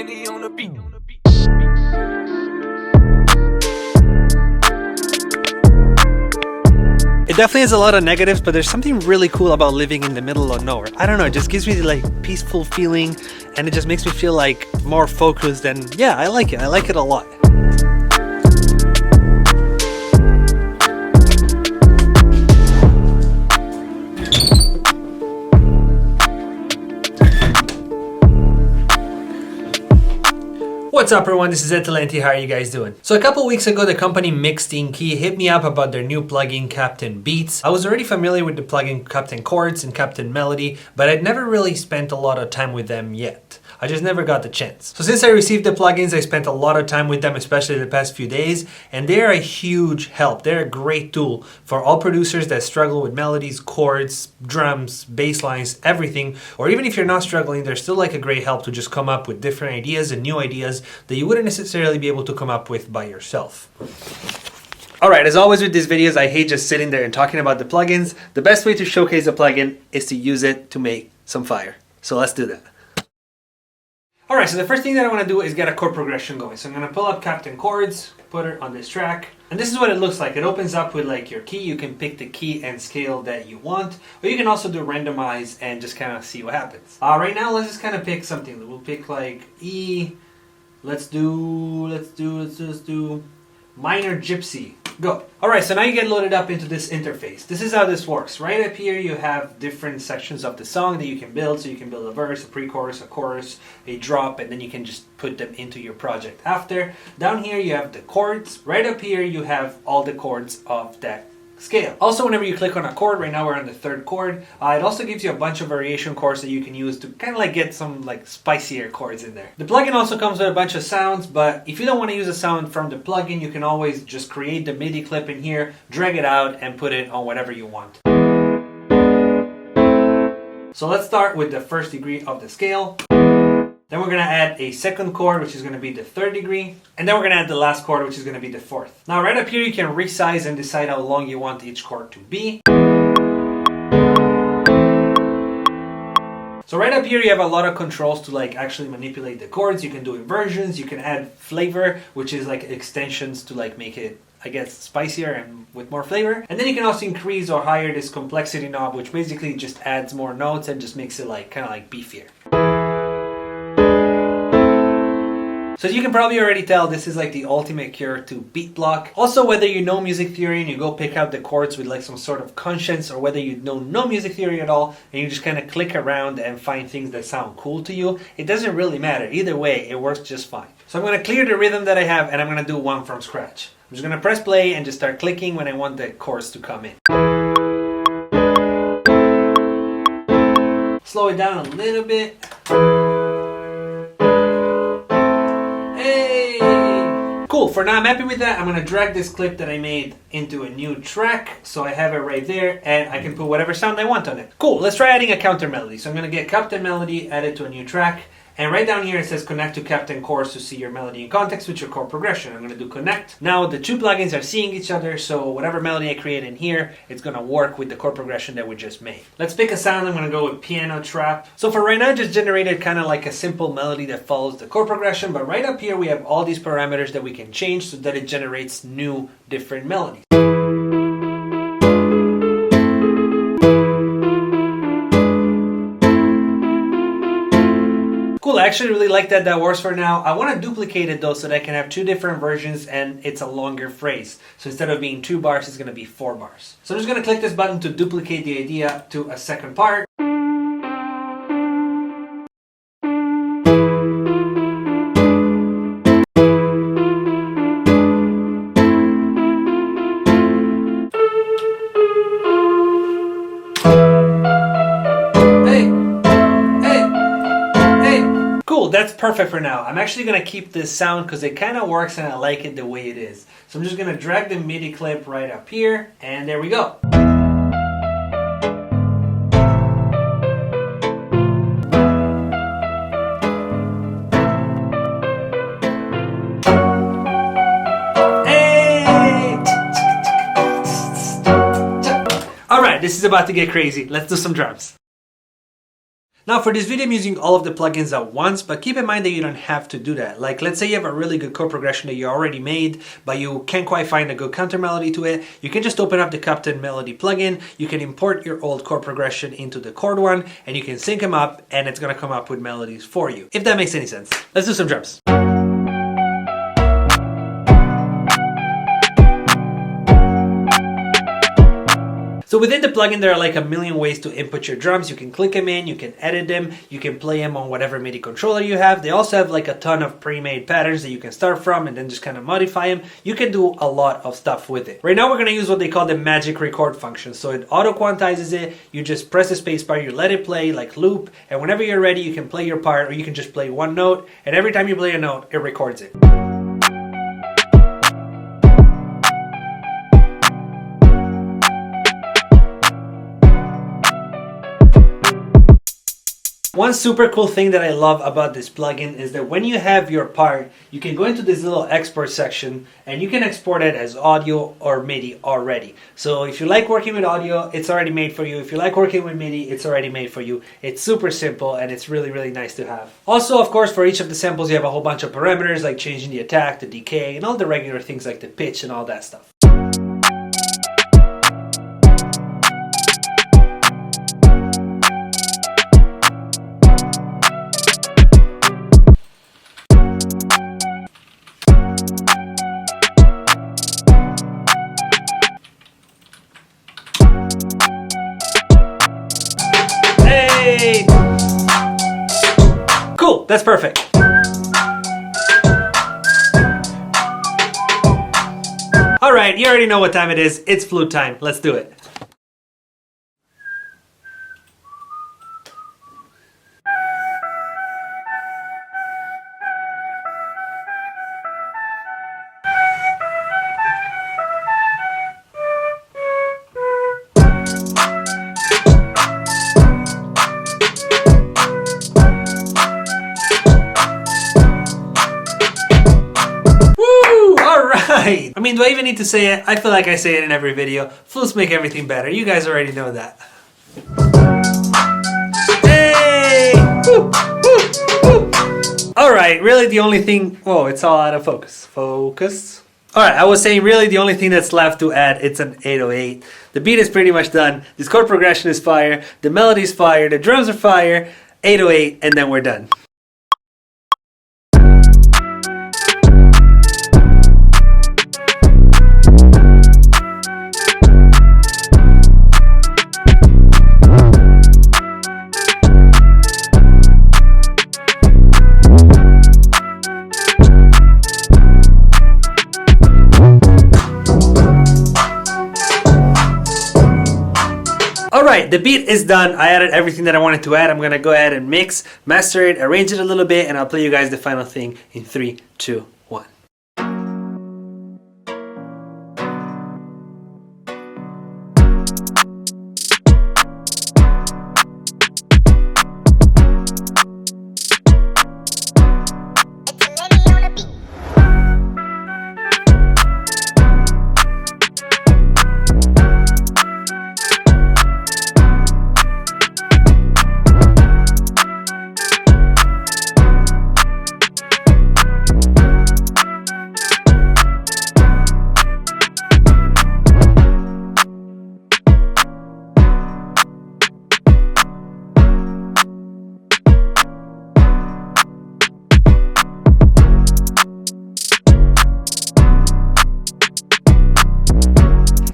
EdTalenti on the beat. It definitely has a lot of negatives, but there's something really cool about living in the middle of nowhere. I don't know, it just gives me the like peaceful feeling, and it just makes me feel like more focused, and yeah, I like it a lot. What's up everyone, this is EdTalenti, how are you guys doing? So a couple weeks ago, the company Mixed In Key hit me up about their new plugin Captain Beats. I was already familiar with the plugin Captain Chords and Captain Melody, but I'd never really spent a lot of time with them yet. I just never got the chance. So since I received the plugins, I spent a lot of time with them, especially the past few days, and they're a huge help. They're a great tool for all producers that struggle with melodies, chords, drums, bass lines, everything. Or even if you're not struggling, they're still like a great help to just come up with different ideas and new ideas that you wouldn't necessarily be able to come up with by yourself. Alright, as always with these videos, I hate just sitting there and talking about the plugins. The best way to showcase a plugin is to use it to make some fire. So let's do that. Alright, so the first thing that I want to do is get a chord progression going. So I'm going to pull up Captain Chords, put it on this track, and this is what it looks like. It opens up with like your key. You can pick the key and scale that you want, or you can also do randomize and just kind of see what happens. Right now, let's just kind of pick something. We'll pick like E. Let's just do minor gypsy. Go. Alright, so now you get loaded up into this interface. This is how this works. Right up here you have different sections of the song that you can build. So you can build a verse, a pre-chorus, a chorus, a drop, and then you can just put them into your project after. Down here you have the chords. Right up here you have all the chords of that scale. Also, whenever you click on a chord, right now we're on the third chord, it also gives you a bunch of variation chords that you can use to kind of like get some like spicier chords in there. The plugin also comes with a bunch of sounds, but if you don't want to use a sound from the plugin, you can always just create the MIDI clip in here, drag it out, and put it on whatever you want. So let's start with the first degree of the scale. Then we're going to add a second chord, which is going to be the third degree. And then we're going to add the last chord, which is going to be the fourth. Now right up here, you can resize and decide how long you want each chord to be. So right up here, you have a lot of controls to like actually manipulate the chords. You can do inversions, you can add flavor, which is like extensions to like make it, I guess, spicier and with more flavor. And then you can also increase or higher this complexity knob, which basically just adds more notes and just makes it like kind of like beefier. So as you can probably already tell, this is like the ultimate cure to beat block. Also, whether you know music theory and you go pick out the chords with like some sort of conscience, or whether you know no music theory at all and you just kind of click around and find things that sound cool to you, it doesn't really matter. Either way, it works just fine. So I'm going to clear the rhythm that I have and I'm going to do one from scratch. I'm just going to press play and just start clicking when I want the chords to come in. Slow it down a little bit. Cool, for now I'm happy with that. I'm going to drag this clip that I made into a new track. So I have it right there and I can put whatever sound I want on it. Cool, let's try adding a counter melody. So I'm going to get Captain Melody, add it to a new track. And right down here it says connect to Captain Chords to see your melody in context with your chord progression. I'm going to do connect. Now the two plugins are seeing each other, so whatever melody I create in here, it's going to work with the chord progression that we just made. Let's pick a sound. I'm going to go with piano trap. So for right now, I just generated kind of like a simple melody that follows the chord progression, but right up here we have all these parameters that we can change so that it generates new different melodies. Cool, I actually really like that. That works for now. I want to duplicate it though so that I can have two different versions and it's a longer phrase. So instead of being 2 bars, it's going to be 4 bars. So I'm just going to click this button to duplicate the idea to a second part. That's perfect for now. I'm actually going to keep this sound because it kind of works and I like it the way it is. So I'm just going to drag the MIDI clip right up here and there we go. Hey! Alright, this is about to get crazy. Let's do some drums. Now for this video I'm using all of the plugins at once, but keep in mind that you don't have to do that. Like let's say you have a really good chord progression that you already made, but you can't quite find a good counter melody to it. You can just open up the Captain Melody plugin, you can import your old chord progression into the chord one, and you can sync them up and it's gonna come up with melodies for you. If that makes any sense. Let's do some drums. So within the plugin, there are like a million ways to input your drums. You can click them in, you can edit them, you can play them on whatever MIDI controller you have. They also have like a ton of pre-made patterns that you can start from and then just kind of modify them. You can do a lot of stuff with it. Right now, we're going to use what they call the magic record function. So it auto-quantizes it. You just press the spacebar, you let it play like loop, and whenever you're ready, you can play your part or you can just play one note, and every time you play a note, it records it. One super cool thing that I love about this plugin is that when you have your part, you can go into this little export section and you can export it as audio or MIDI already. So if you like working with audio, it's already made for you. If you like working with MIDI, it's already made for you. It's super simple and it's really, really nice to have. Also, of course, for each of the samples, you have a whole bunch of parameters like changing the attack, the decay, and all the regular things like the pitch and all that stuff. Cool, that's perfect. All right, you already know what time it is. It's flute time. Let's do it. I mean, do I even need to say it? I feel like I say it in every video. Flutes make everything better. You guys already know that. Hey! Woo! Woo! Woo! Alright, really the only thing... Whoa, it's all out of focus. Focus. Alright, I was saying really the only thing that's left to add, it's an 808. The beat is pretty much done. This chord progression is fire. The melody is fire. The drums are fire. 808, and then we're done. Alright, the beat is done. I added everything that I wanted to add. I'm going to go ahead and mix, master it, arrange it a little bit, and I'll play you guys the final thing in 3, 2, 1.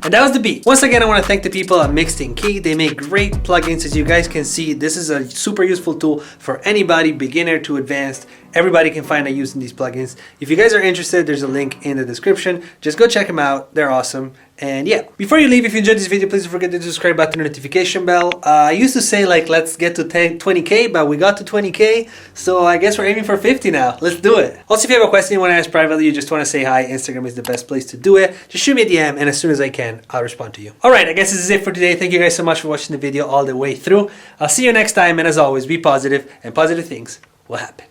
And that was the beat. Once again, I want to thank the people at Mixed In Key. They make great plugins. As you guys can see, this is a super useful tool for anybody, beginner to advanced. Everybody can find a use in these plugins. If you guys are interested, there's a link in the description. Just go check them out. They're awesome. And yeah, before you leave, if you enjoyed this video, please don't forget to hit the subscribe button and notification bell. I used to say like, let's get to 20K, but we got to 20K. So I guess we're aiming for 50 now. Let's do it. Also, if you have a question you want to ask privately, you just want to say hi, Instagram is the best place to do it. Just shoot me a DM and as soon as I can, I'll respond to you. All right, I guess this is it for today. Thank you guys so much for watching the video all the way through. I'll see you next time. And as always, be positive and positive things will happen.